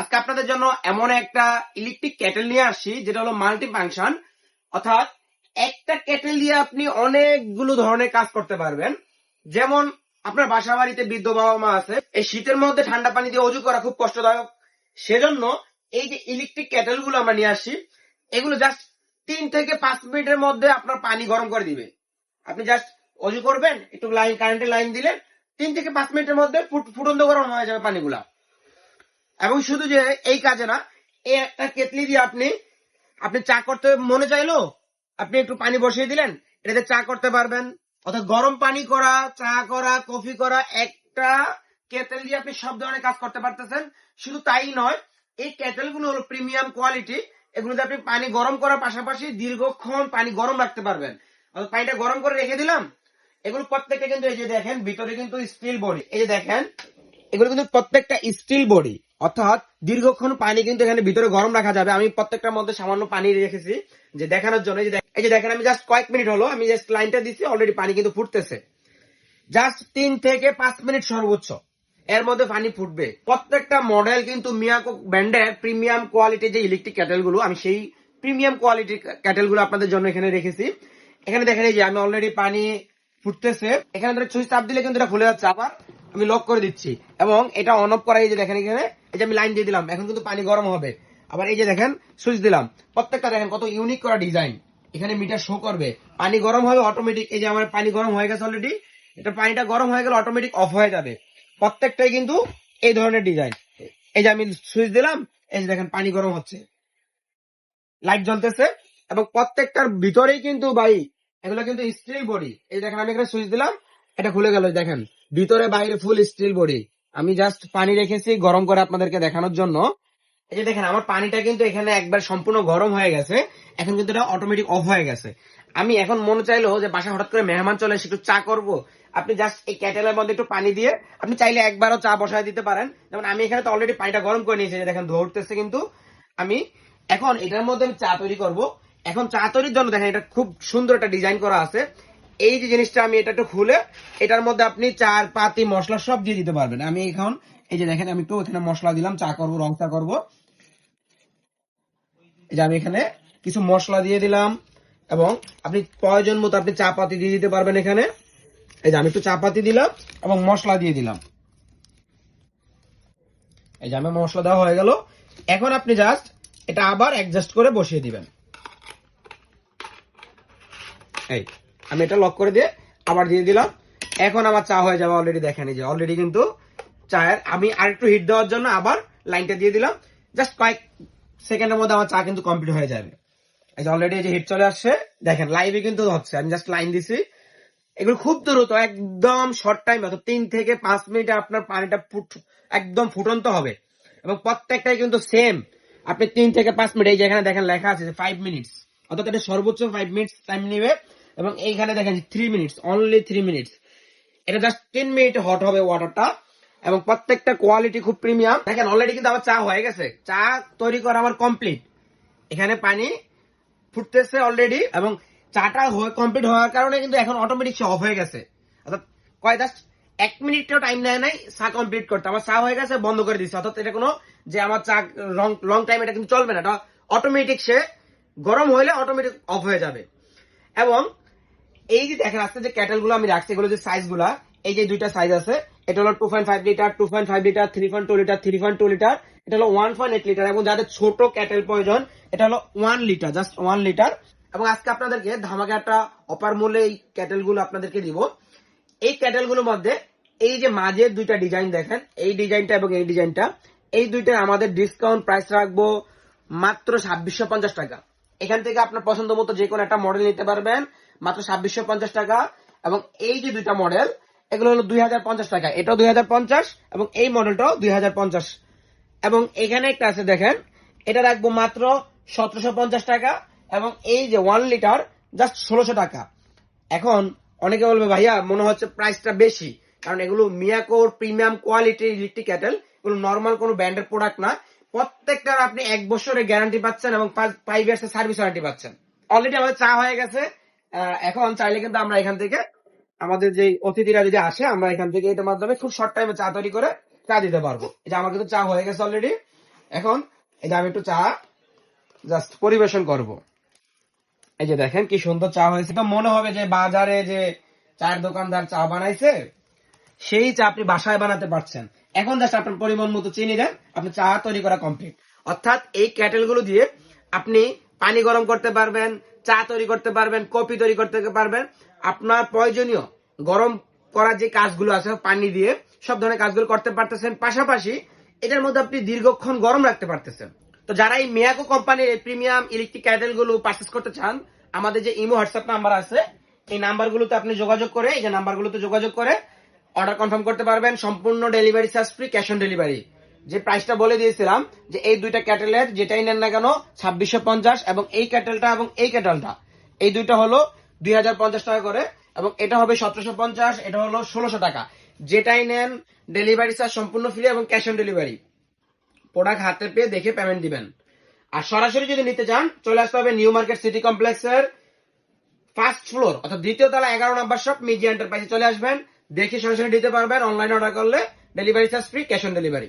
আজকে আপনাদের জন্য এমন একটা ইলেকট্রিক কেটেল নিয়ে আসছি যেটা হলো মাল্টি ফাংশন, অর্থাৎ একটা কেটেল দিয়ে আপনি অনেকগুলো ধরনের কাজ করতে পারবেন। যেমন আপনার বাসা বাড়িতে বৃদ্ধ বাবা মা আছে, এই শীতের মধ্যে ঠান্ডা পানি দিয়ে অজু করা খুব কষ্টদায়ক। সেজন্য এই যে ইলেকট্রিক কেটেল গুলো আমরা নিয়ে আসছি, এগুলো জাস্ট 3 থেকে 5 মিনিটের মধ্যে আপনার পানি গরম করে দিবে। আপনি জাস্ট অজু করবেন, একটু কারেন্টের লাইন দিলেন, 3 থেকে 5 মিনিটের মধ্যে ফুটন্ত গরম হয়ে যাবে পানিগুলা। এবং শুধু যে এই কাজে না, এই একটা কেটলি দিয়ে আপনি চা করতে মনে চাইলো, আপনি একটু পানি বসিয়ে দিলেন, এটাতে চা করতে পারবেন। অর্থাৎ গরম পানি করা, চা করা, কফি করা, একটা কেটেল দিয়ে আপনি সব ধরনের কাজ করতে পারতেছেন। শুধু তাই নয়, এই কেটেল গুলো হলো প্রিমিয়াম কোয়ালিটি। এগুলোতে আপনি পানি গরম করার পাশাপাশি দীর্ঘক্ষণ পানি গরম রাখতে পারবেন। অর্থাৎ পানিটা গরম করে রেখে দিলাম, এগুলো প্রত্যেকটা কিন্তু এই যে দেখেন ভিতরে কিন্তু স্টিল বডি, এই যে দেখেন এগুলো কিন্তু প্রত্যেকটা স্টিল বডি, অর্থাৎ দীর্ঘক্ষণ পানি কিন্তু এখানে ভিতরে গরম রাখা যাবে। আমি প্রত্যেকটার মধ্যে সামান্য পানি রেখেছি যে দেখানোর জন্য। এই যে দেখেন আমি জাস্ট কয়েক মিনিট হলো আমি জাস্ট লাইনটা দিচ্ছি, অলরেডি পানি কিন্তু ফুটতেছে। জাস্ট 3 থেকে 5 মিনিট সর্বোচ্চ এর মধ্যে পানি ফুটবে। প্রত্যেকটা মডেল কিন্তু মিয়াকো ব্র্যান্ডের প্রিমিয়াম কোয়ালিটির যে ইলেকট্রিক ক্যাটেল গুলো, আমি সেই প্রিমিয়াম কোয়ালিটির ক্যাটেল গুলো আপনাদের জন্য এখানে রেখেছি। এখানে দেখেন এই যে আমি অলরেডি পানি ফুটতেছে, এখানে সুইচ চাপ দিলে কিন্তু এটা খুলে যাচ্ছে। আবার আমি লক করে দিচ্ছি এবং এটা অন অফ করা, এই যে দেখেন এখানে এই যে আমি লাইন দিয়ে দিলাম, এখন কিন্তু পানি গরম হবে। আবার এই যে দেখেন সুইচ দিলাম, প্রত্যেকটা দেখেন কত ইউনিক করা ডিজাইন। এখানে মিটার শো করবে, পানি গরম হবে অটোমেটিক। এই যে আমার পানি গরম হয়ে গেছে অলরেডি, এটা পানিটা গরম হয়ে গেলে অটোমেটিক অফ হয়ে যাবে। প্রত্যেকটাই কিন্তু এই ধরনের ডিজাইন। এই যে আমি সুইচ দিলাম, এই যে দেখেন পানি গরম হচ্ছে, লাইট জ্বলতেছে এবং প্রত্যেকটার ভিতরেই কিন্তু ভাই এগুলো কিন্তু স্টিল বডি। এই দেখেন আমি এখানে সুইচ দিলাম, এটা খুলে গেল, দেখেন ভিতরে বাইরে ফুল স্টিল বডি। আমি জাস্ট পানি রেখেছি গরম করে আপনাদেরকে দেখানোর জন্য। এই যে দেখেন আমার পানিটা কিন্তু এখানে একবার সম্পূর্ণ গরম হয়ে গেছে, এখন কিন্তু এটা অটোমেটিক অফ হয়ে গেছে। আমি এখন মনে চাইলো যে বাসা হঠাৎ করে মেহমান চলে এসে একটু চা করব, আপনি জাস্ট এই কেটেলের মধ্যে একটু পানি দিয়ে আপনি চাইলে একবারও চা বসায় দিতে পারেন। যেমন আমি এখানে তো অলরেডি পানিটা গরম করে নিয়েছি, দেখেন ধোয়া উঠতেছে। কিন্তু আমি এখন এটার মধ্যে আমি চা তৈরি করব। এখন চা তৈরির জন্য দেখেন এটা খুব সুন্দর একটা ডিজাইন করা আছে। এই যে জিনিসটা আমি এটা একটু খুলে এটার মধ্যে আপনি চার পাতি মশলা সব দিয়ে দিতে পারবেন। আমি এখন এই যে দেখেন আমি একটু এখানে মশলা দিলাম, চা করবো, রং চা করবো। এই যে আমি এখানে কিছু মশলা দিয়ে দিলাম এবং আপনি প্রয়োজন মতো আপনি চা পাতি দিয়ে দিতে পারবেন এখানে। এই যে আমি একটু চা পাতি দিলাম এবং মশলা দিয়ে দিলাম। এই যে আমার মশলা দেওয়া হয়ে গেল। এখন আপনি জাস্ট এটা আবার অ্যাডজাস্ট করে বসিয়ে দিবেন। এই আমি এটা লক করে দিয়ে আবার দিয়ে দিলাম। এখন আমার চা হয়ে যাবে অলরেডি। দেখেন এই যে অলরেডি কিন্তু চায়ের আমি আরেকটু হিট দেওয়ার জন্য আবার লাইনটা দিয়ে দিলাম। জাস্ট কয়েক সেকেন্ডের মধ্যে আমার চা কিন্তু কমপ্লিট হয়ে যাবে। এই যে অলরেডি এই যে হিট চলে আসছে, দেখেন লাইভে কিন্তু হচ্ছে, আমি জাস্ট লাইন দিছি। এগুলো খুব দ্রুত, একদম শর্ট টাইম, অর্থাৎ 3 থেকে 5 মিনিটে আপনার পানিটা একদম ফুটন্ত হবে। এবং প্রত্যেকটাই কিন্তু সেম, আপনি 3 থেকে 5 মিনিট, এই যে এখানে দেখেন লেখা আছে যে 5 মিনিটস, অর্থাৎ এটা সর্বোচ্চ 5 মিনিটস টাইম নেবে। এবং এইখানে দেখেন 3 মিনিটস, অনলি 3 মিনিটস। এটা জাস্ট 10 মিনিট হট হবে ওয়াটারটা। এবং প্রত্যেকটা কোয়ালিটি খুব প্রিমিয়াম। দেখেন অলরেডি কিন্তু আমার চা হয়ে গেছে, চা তৈরি করা আমার কমপ্লিট। এখানে পানি ফুটতেছে অলরেডি এবং চাটা কমপ্লিট হওয়ার কারণে কিন্তু এখন অটোমেটিক সে অফ হয়ে গেছে। অর্থাৎ কয় জাস্ট 1 মিনিটও টাইম নেয় নাই চা কমপ্লিট করতে, আমার চা হয়ে গেছে, বন্ধ করে দিচ্ছে। অর্থাৎ এটা কোনো যে আমার চা লং টাইম এটা কিন্তু চলবে না, এটা অটোমেটিক সে গরম হইলে অটোমেটিক অফ হয়ে যাবে। এবং এই যে দেখেন আজকে যে ক্যাটেল গুলো আমি রাখছি, এগুলো যে সাইজ গুলা, এই যে দুইটা সাইজ আছে, এটা হলো 2.5 লিটার, 2.5 লিটার, 3.2 লিটার, 3.2 লিটার, এটা হলো 1.8 লিটার। এবং যাদের ছোট ক্যাটেল প্রয়োজন এটা হলো 1 লিটার, জাস্ট 1 লিটার। এবং আজকে আপনাদেরকে ধামাকা একটা অফার মূল্যে এই ক্যাটেল গুলো আপনাদেরকে দিব। এই ক্যাটেল গুলোর মধ্যে এই যে মাঝের দুইটা ডিজাইন দেখেন, এই ডিজাইনটা এবং এই ডিজাইনটা, এই দুইটা আমাদের ডিসকাউন্ট প্রাইস রাখবো মাত্র 2650 টাকা। এখান থেকে আপনার পছন্দ মতো যে কোনো একটা মডেল নিতে পারবেন মাত্র 2650 টাকা। এবং এই যে দুইটা মডেল এগুলো হলো 2050 টাকা, এটাও 2050 এবং এই মডেলটাও 2050। এবং এখানে একটা আছে দেখেন, এটা রাখবো মাত্র 1750 টাকা। এবং এই যে 1 লিটার জাস্ট 1600 টাকা। এখন অনেকে বলবে ভাইয়া মনে হচ্ছে প্রাইসটা বেশি, কারণ এগুলো মিয়াকোর প্রিমিয়াম কোয়ালিটির ইলেকট্রিক ক্যাটেল, এগুলো নর্মাল কোনো ব্র্যান্ডের প্রোডাক্ট না। প্রত্যেকটার আপনি 1 বছরের গ্যারান্টি পাচ্ছেন এবং 5 ইয়ার্স এর সার্ভিস ওয়ারেন্টি পাচ্ছেন। অলরেডি আমাদের চা হয়ে গেছে। এখন চাইলে কিন্তু আমরা এখান থেকে আমাদের যে অতিথিরা যদি আসে, আমরা এখান থেকে এটার মাধ্যমে খুব শর্ট টাইমে চা তৈরি করে চা দিতে পারবো। এটা আমার কিন্তু চা হয়ে গেছে অলরেডি। এখন এই যে আমি একটু চা জাস্ট পরিবেশন করব। এই যে দেখেন কি সুন্দর চা হয়েছে। তো মনে হবে যে বাজারে যে চায়ের দোকানদার চা বানাইছে সেই চা আপনি বাসায় বানাতে পারছেন। এখন জাস্ট আপনার পরিমাণ মতো চিনি দেন, আপনি চা তৈরি করা কমপ্লিট। অর্থাৎ এই ক্যাটেল গুলো দিয়ে আপনি পানি গরম করতে পারবেন, চা তৈরি করতে পারবেন, কফি তৈরি করতে পারবেন। আপনার প্রয়োজনীয় গরম করার যে কাজগুলো আছে পানি দিয়ে সব ধরনের কাজগুলো করতে পারতেছেন। পাশাপাশি এটার মধ্যে আপনি দীর্ঘক্ষণ গরম রাখতে পারতেছেন। তো যারা এই মিয়াকো কোম্পানির এই প্রিমিয়াম ইলেকট্রিক ক্যাটেল গুলো পারচেস করতে চান, আমাদের যে ইমো হোয়াটসঅ্যাপ নাম্বার আছে এই নাম্বারগুলোতে আপনি যোগাযোগ করে, এই যে নাম্বারগুলোতে যোগাযোগ করে অর্ডার কনফার্ম করতে পারবেন। সম্পূর্ণ delivery charge free, cash on delivery. যে প্রাইসটা বলে দিয়েছিলাম যে এই দুইটা ক্যাটেলের যেটাই নেন না কেন 2650, এবং এই ক্যাটেলটা এবং এই ক্যাটেলটা এই দুইটা হলো 2050 টাকা করে, এবং এটা হবে 1750, এটা হলো 1600 টাকা। যেটাই নেন ডেলিভারি চার্জ সম্পূর্ণ ফ্রি এবং ক্যাশ অন ডেলিভারি। প্রোডাক্ট হাতে পেয়ে দেখে পেমেন্ট দিবেন। আর সরাসরি যদি নিতে চান চলে আসতে হবে নিউ মার্কেট সিটি কমপ্লেক্সের ফার্স্ট ফ্লোর অর্থাৎ দ্বিতীয় তলা 11 নম্বর শপ মিজি এন্টারপ্রাইজে চলে আসবেন। দেখে সরাসরি দিতে পারবেন। অনলাইনে অর্ডার করলে delivery charge free, cash on delivery.